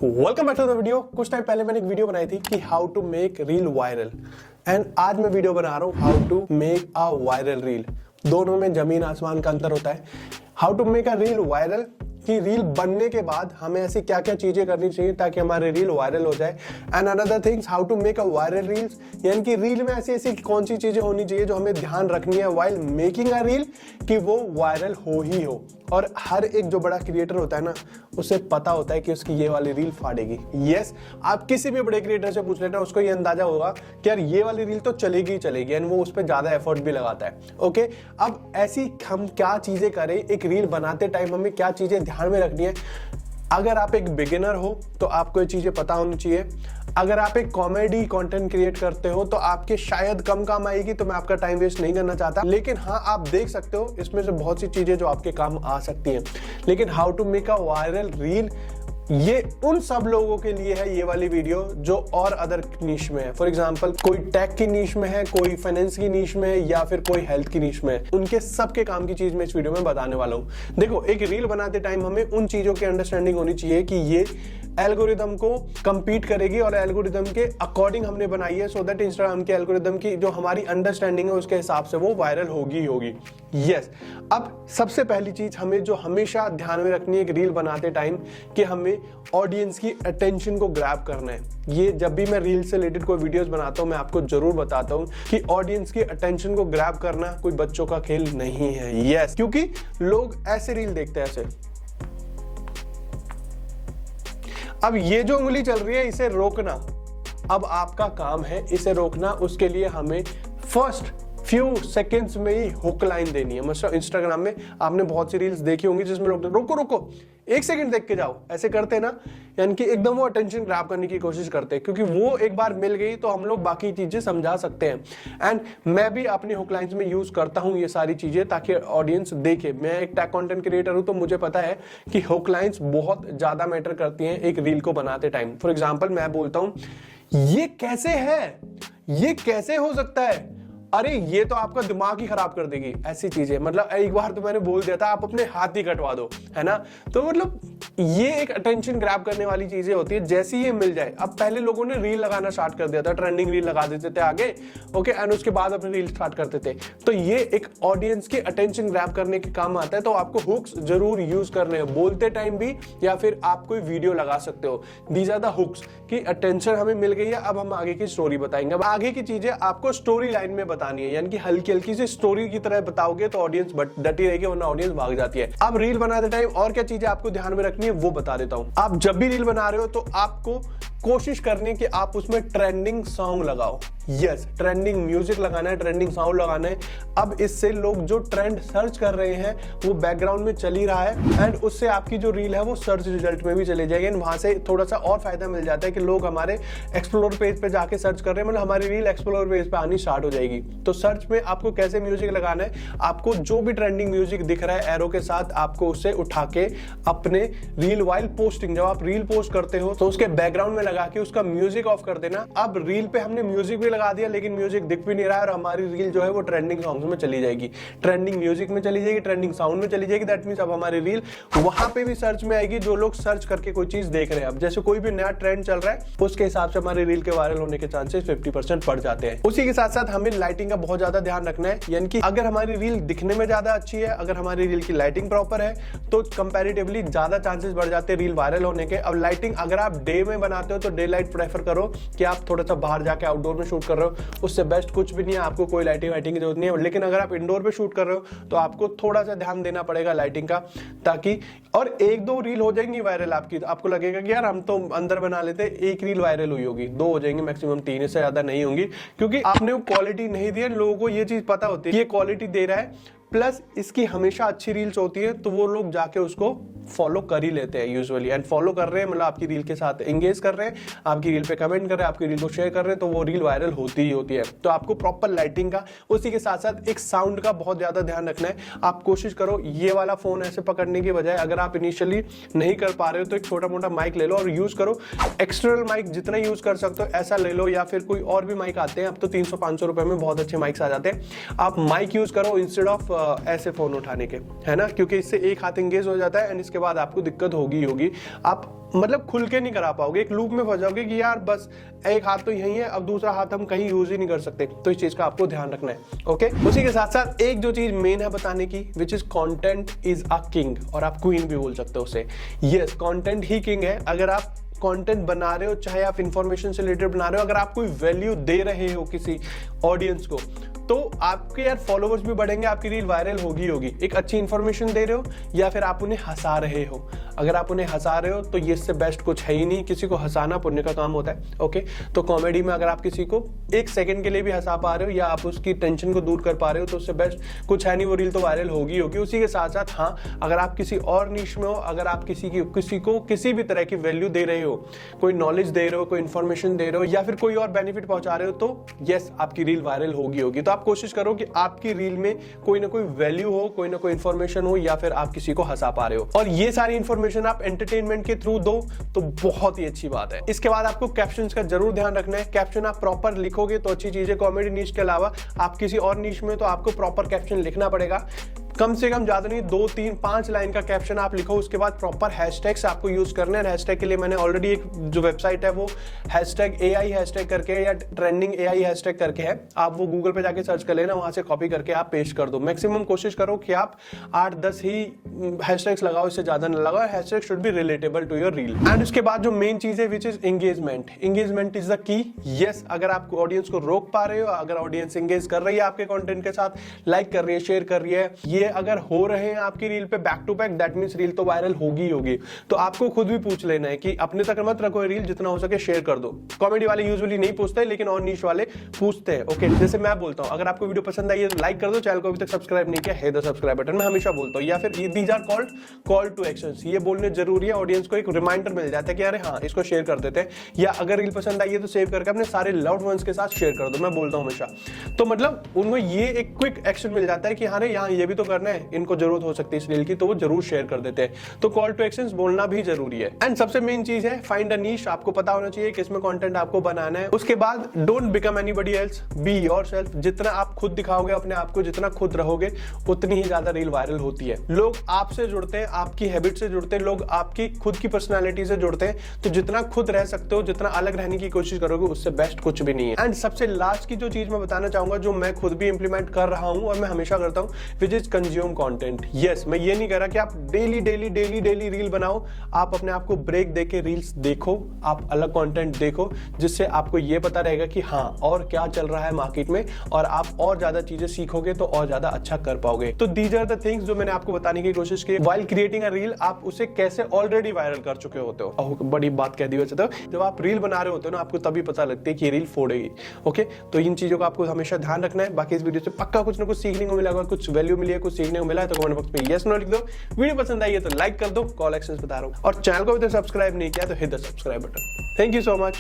Welcome back to the video. कुछ time पहले मैंने एक वीडियो बनाई थी कि how to make reel viral, and आज मैं वीडियो बना रहा हूँ how to make a viral reel. दोनों में जमीन आसमान का अंतर होता है। How to make a reel viral कि रील बनने के बाद हमें ऐसी क्या क्या चीजें करनी चाहिए ताकि हमारी रील वायरल हो जाए। And another things how to make a viral reels, यानी कि रील में ऐसी ऐसी कौन सी चीजें होनी चाहिए जो हमें ध्यान रखनी है व्हाइल मेकिंग अ रील कि वो वायरल हो ही हो। और हर एक जो बड़ा क्रिएटर होता है ना, उसे पता होता है कि उसकी ये वाली रील फाड़ेगी। यस, आप किसी भी बड़े क्रिएटर से पूछ लेना, उसको ये अंदाजा होगा कि यार ये वाली रील तो चलेगी ही चलेगी, एंड वो उस पर ज्यादा एफर्ट भी लगाता है। ओके, अब ऐसी हम क्या चीजें करें, एक रील बनाते टाइम हमें क्या चीजें ध्यान में रखनी है। अगर आप एक बिगिनर हो तो आपको ये चीजें पता होनी चाहिए। अगर आप एक कॉमेडी कंटेंट क्रिएट करते हो तो आपके शायद कम काम आएगी, तो मैं आपका टाइम वेस्ट नहीं करना चाहता, लेकिन हाँ आप देख सकते हो इसमें से बहुत सी चीजें जो आपके काम आ सकती हैं। लेकिन how to make a viral reel, ये उन सब लोगों के लिए है ये वाली वीडियो जो और अदर नीश में है। फॉर एग्जांपल कोई टेक की नीश में है, कोई फाइनेंस की नीश में है, या फिर कोई हेल्थ की नीश में है। उनके सबके काम की चीज मैं इस वीडियो में बताने वाला हूं। देखो, एक रील बनाते टाइम हमें उन चीजों की अंडरस्टैंडिंग होनी चाहिए कि ये एल्गोरिदम को कंपीट करेगी और एल्गोरिदम के अकॉर्डिंग हमने बनाई है, सो दैट इंस्टाग्राम के एल्गोरिदम की जो हमारी अंडरस्टैंडिंग है उसके हिसाब से वो वायरल होगी होगी। यस, अब सबसे पहली चीज हमें जो हमेशा ध्यान में रखनी है एक रील बनाते टाइम कि हमें ऑडियंस की अटेंशन को ग्रैब करना है। ये जब भी मैं रील से रिलेटेड कोई वीडियोस बनाता हूं मैं आपको जरूर बताता हूं कि ऑडियंस की अटेंशन को ग्रैब करना कोई बच्चों का खेल नहीं है। यस, क्योंकि लोग ऐसे रील देखते हैं ऐसे। अब ये जो उंगली चल रही है इसे रोकना अब आपका काम है, इसे रोकना। उसके लिए हमें फर्स्ट फ्यू सेकंड्स में ही हुक लाइन देनी है। मतलब इंस्टाग्राम में आपने बहुत सी रील्स देखी होंगी जिसमें लोग रोको रोको एक सेकंड देख के जाओ ऐसे करते हैं ना, यानी कि एकदम वो अटेंशन ग्रैब करने की कोशिश करते हैं, क्योंकि वो एक बार मिल गई तो हम लोग बाकी चीजें समझा सकते हैं। एंड मैं भी अपनी हुक लाइंस में यूज करता हूं ये सारी चीजें ताकि ऑडियंस देखे। मैं एक टैग कंटेंट क्रिएटर हूं तो मुझे पता है कि हुक लाइंस बहुत ज्यादा मैटर करती हैं एक रील को बनाते टाइम। फॉर एग्जाम्पल मैं बोलता हूं ये कैसे है, ये कैसे हो सकता है, अरे ये तो आपका दिमाग ही खराब कर देगी, ऐसी चीजें। मतलब एक बार तो मैंने बोल दिया था आप अपने हाथ ही कटवा दो, है ना। तो मतलब ये एक अटेंशन ग्रैब करने वाली चीजें होती है। जैसे ही ये मिल जाए, अब पहले लोगों ने रील लगाना स्टार्ट कर दिया था, ट्रेंडिंग रील लगा देते थे आगे, ओके, एंड उसके बाद अपनी रील स्टार्ट करते थे। तो ये एक ऑडियंस की अटेंशन ग्रैब करने के काम आता है। तो आपको हुक्स जरूर यूज करने हैं बोलते टाइम भी, या फिर आप कोई वीडियो लगा सकते हो। दीज आर द हुक्स कि अटेंशन हमें मिल गई है, अब हम आगे की स्टोरी बताएंगे। अब आगे की चीजें आपको स्टोरी लाइन में बतानी है, यानी कि हल्की हल्की सी स्टोरी की तरह बताओगे तो ऑडियंस डटी रहेगी, वरना ऑडियंस भाग जाती है। अब रील बनाते टाइम और क्या चीजें आपको ध्यान में रखनी है वो बता देता हूं। आप जब भी रील बना रहे हो तो आपको कोशिश करनी है कि आप उसमें ट्रेंडिंग सॉन्ग लगाओ। यस, ट्रेंडिंग म्यूजिक लगाना है, ट्रेंडिंग साउंड लगाना है। अब इससे लोग जो ट्रेंड सर्च कर रहे हैं वो बैकग्राउंड में चल ही रहा है, एंड उससे आपकी जो रील है वो सर्च रिजल्ट में भी चले जाएगी। एंड वहां से थोड़ा सा और फायदा मिल जाता है कि लोग हमारे एक्सप्लोर पेज पे जाके सर्च कर रहे हैं, मतलब हमारी रील एक्सप्लोर पेज पे आनी स्टार्ट हो जाएगी। तो सर्च में आपको कैसे म्यूजिक लगाना है, आपको जो भी ट्रेंडिंग म्यूजिक दिख रहा है एरो के साथ, आपको उससे उठा के अपने रील वाइल पोस्टिंग, जब आप रील पोस्ट करते हो तो उसके बैकग्राउंड में लगा के उसका म्यूजिक ऑफ कर देना। अब रील पे हमने म्यूजिक भी लगा दिया लेकिन म्यूजिक दिख भी नहीं रहा है, और हमारी रील जो है वो ट्रेंडिंग सॉन्ग्स में चली जाएगी, ट्रेंडिंग म्यूजिक में चली जाएगी, ट्रेंडिंग साउंड में चली जाएगी। दैट मींस अब हमारी रील वहां पे भी सर्च में आएगी जो लोग सर्च करके कोई चीज देख रहे हैं। अब जैसे कोई भी नया ट्रेंड चल रहा है उसके हिसाब से हमारी रील के वायरल होने के चांसेस 50% बढ़ जाते हैं। उसी के साथ साथ हमें लाइटिंग का बहुत ज्यादा ध्यान रखना है, यानी कि अगर हमारी रील दिखने में ज्यादा अच्छी है, अगर हमारी रील की लाइटिंग प्रॉपर है तो कंपैरेटिवली ज्यादा चांसेस बढ़ जाते हैं रील वायरल होने के। अब लाइटिंग अगर आप डे में बनाते हो तो डे लाइट प्रेफर करो कि आप थोड़ा सा बाहर जाके आउटडोर में शूट कर रहे हो, उससे बेस्ट कुछ भी नहीं है, आपको कोई लाइटिंग वाइटिंग की जरूरत नहीं है। लेकिन अगर आप इंडोर पे शूट कर रहे हो तो आपको थोड़ा सा ध्यान देना पड़ेगा लाइटिंग का, ताकि और एक दो रील हो जाएंगी वायरल आपकी, तो आपको लगेगा कि यार हम तो अंदर बना लेते, एक रील वायरल हुई होगी, दो हो जाएंगी मैक्सिमम, 3 से ज्यादा नहीं होंगी, क्योंकि आपने वो क्वालिटी नहीं दी है। लोगों को ये चीज पता होती है ये क्वालिटी दे रहा है, प्लस इसकी हमेशा अच्छी रील्स होती है, तो वो लोग जाके उसको फॉलो कर ही लेते हैं यूजुअली। एंड फॉलो कर रहे हैं मतलब आपकी रील के साथ एंगेज कर रहे हैं, आपकी रील पे कमेंट कर रहे हैं, आपकी रील को शेयर कर रहे हैं, तो वो रील वायरल होती ही होती है। तो आपको प्रॉपर लाइटिंग का, उसी के साथ साथ एक साउंड का बहुत ज्यादा ध्यान रखना है। आप कोशिश करो ये वाला फोन ऐसे पकड़ने की बजाय, अगर आप इनिशियली नहीं कर पा रहे हो तो एक छोटा मोटा माइक ले लो और यूज करो। एक्सटर्नल माइक जितना यूज कर सकते हो ऐसा ले लो, या फिर कोई और भी माइक आते हैं, अब तो 300-500 रुपए में बहुत अच्छे माइक्स आ जाते हैं। आप माइक यूज करो इंस्टेड ऑफ ऐसे फोन उठाने के, है ना, क्योंकि इससे एक हाथ एंगेज हो जाता है एंड इसके बाद आपको दिक्कत होगी। आप मतलब खुल के नहीं करा पाओगे, एक लूप में फंस जाओगे कि यार बस एक हाथ तो यही है, अब दूसरा हाथ हम कहीं यूज ही नहीं कर सकते। तो इस चीज का आपको ध्यान रखना है। ओके, उसी के साथ साथ एक जो चीज मेन है बताने की, which is content is a king, और आप क्वीन भी बोल सकते हो उसे। यस, कंटेंट ही किंग है। अगर आप कंटेंट बना रहे हो, चाहे आप इंफॉर्मेशन से रिलेटेड बना रहे हो, अगर आप कोई वैल्यू दे रहे हो किसी ऑडियंस को, तो आपके यार फॉलोवर्स भी बढ़ेंगे, आपकी रील वायरल होगी। एक अच्छी इंफॉर्मेशन दे रहे हो या फिर आप उन्हें हंसा रहे हो, अगर आप उन्हें हंसा रहे हो तो ये इससे बेस्ट कुछ है ही नहीं। किसी को हंसाना पुण्य का काम होता है। ओके, तो कॉमेडी में अगर आप किसी को एक सेकंड के लिए भी हंसा पा रहे हो या आप उसकी टेंशन को दूर कर पा रहे हो तो उससे बेस्ट कुछ है नहीं, वो रील तो वायरल होगी। उसी के साथ साथ हाँ, अगर आप किसी और निश में हो, अगर आप किसी को किसी भी तरह की वैल्यू दे रहे हो, कोई नॉलेज दे रहे हो, कोई इन्फॉर्मेशन दे रहे हो या फिर कोई और बेनिफिट पहुंचा रहे हो, तो यस, आपकी रील वायरल होगी। तो आप कोशिश करो कि आपकी रील में कोई ना कोई वैल्यू हो, कोई ना कोई इन्फॉर्मेशन हो, या फिर आप किसी को हंसा पा रहे हो, और ये सारी इन्फॉर्मेशन आप एंटरटेनमेंट के थ्रू दो तो बहुत ही अच्छी बात है। इसके बाद आपको कैप्शंस का जरूर ध्यान रखना है। कैप्शन आप प्रॉपर लिखोगे तो अच्छी चीज है। कॉमेडी नीश के अलावा आप किसी और नीश में तो आपको प्रॉपर कैप्शन लिखना पड़ेगा, कम से कम ज्यादा नहीं 2, 3, 5 लाइन का कैप्शन आप लिखो। उसके बाद प्रॉपर हैशटैग्स आपको यूज करने हैं। हैशटैग के लिए मैंने ऑलरेडी एक जो वेबसाइट है वो #AI हैशटैग करके या ट्रेंडिंग AI हैशटैग करके है, आप वो गूगल पे जाके सर्च कर लेना, वहां से कॉपी करके आप पेस्ट कर दो। मैक्सिमम कोशिश करो कि आप 8-10 ही हैशटैग्स लगाओ, इससे ज्यादा न लगाओ। Hashtag should be relatable to your reel. And उसके बाद जो मेन चीज है which is engagement. Engagement is the key. Yes, अगर आप ऑडियंस को रोक पा रहे हो, अगर ऑडियंस एंगेज कर रही है आपके कंटेंट के साथ, लाइक कर रही है, शेयर कर रही है, ये अगर हो रहे हैं आपकी रील पे back to back, that means reel तो वायरल होगी। तो आपको खुद भी पूछ लेना है कि अपने तक मत रखो रील, जितना हो सके शेयर कर दो। कॉमेडी वाले यूजुअली नहीं पूछते, लेकिन और नीश वाले पूछते हैं। ओके, जैसे मैं बोलता हूं, अगर आपको वीडियो पसंद आई है तो लाइक कर दो, चैनल को अभी तक सब्सक्राइब नहीं किया है तो सब्सक्राइब बटन मैं हमेशा बोलता हूं। या फिर these are called call to actions, ये बोलने जरूरी है। ऑडियंस को एक रिमाइंडर मिल जाता है कि अरे हाँ, इसको शेयर कर देते हैं, या अगर रील पसंद आई है तो सेव करके अपने सारे लव्ड वंस के साथ शेयर कर दो। मैं बोलता हूं हमेशा, तो मतलब उनको ये एक क्विक एक्शन मिल जाता है कि हाँ यहाँ ये भी तो करना है, इनको जरूरत हो सकती है इस रील की, तो वो जरूर शेयर कर देते हैं। तो कॉल टू एक्शंस बोलना भी जरूरी है। एंड सबसे मेन चीज है फाइंड अ नीश। आपको पता होना चाहिए कि इसमें कंटेंट आपको बनाना है। उसके बाद don't become anybody else, be yourself. जितना आप खुद दिखाओगे अपने आप को, जितना खुद रहोगे, उतनी ही ज्यादा रील वायरल होती है। लोग आपसे जुड़ते हैं, आपकी हैबिट से जुड़ते हैं, लोग आपकी खुद की पर्सनैलिटी से जुड़ते हैं। तो जितना खुद रह सकते हो, जितना अलग रहने की कोशिश करोगे, उससे बेस्ट कुछ भी नहीं है। एंड सबसे लास्ट की जो चीज मैं बताना चाहूंगा, जो मैं खुद भी इंप्लीमेंट कर रहा हूं और मैं हमेशा करता हूं, which is consume content. Yes, मैं ये नहीं कह रहा कि आप डेली रील बनाओ। आप अपने आप को ब्रेक देके रील्स देखो, आप अलग कंटेंट देखो, जिससे आपको ये पता रहेगा कि हाँ और क्या चल रहा है मार्केट में, और आप और ज्यादा चीजें सीखोगे तो और ज्यादा अच्छा कर पाओगे। तो दीज आर द थिंग्स जो मैंने आपको बताने की कोशिश की। व्हाइल क्रिएटिंग अ रील, आप उसे कैसे ऑलरेडी वायरल कर चुके होते हो। बड़ी बात कह दी वैसे तो, जब आप रील बना रहे होते हो ना, आपको तभी पता लगती है कि ये रील फोड़ेगी। ओके, तो इन चीजों का आपको हमेशा ध्यान रखना है। बाकी इस वीडियो से पक्का कुछ ना कुछ सीखने को मिला, कुछ वैल्यू मिली है, कुछ सीखने को मिला है तो कमेंट बॉक्स में यस नो लिख दो। वीडियो पसंद आई है तो लाइक कर दो, कॉल एक्शंस बता रहा हूं, और चैनल को अभी तक सब्सक्राइब नहीं किया तो hit the subscribe button. Thank you so much.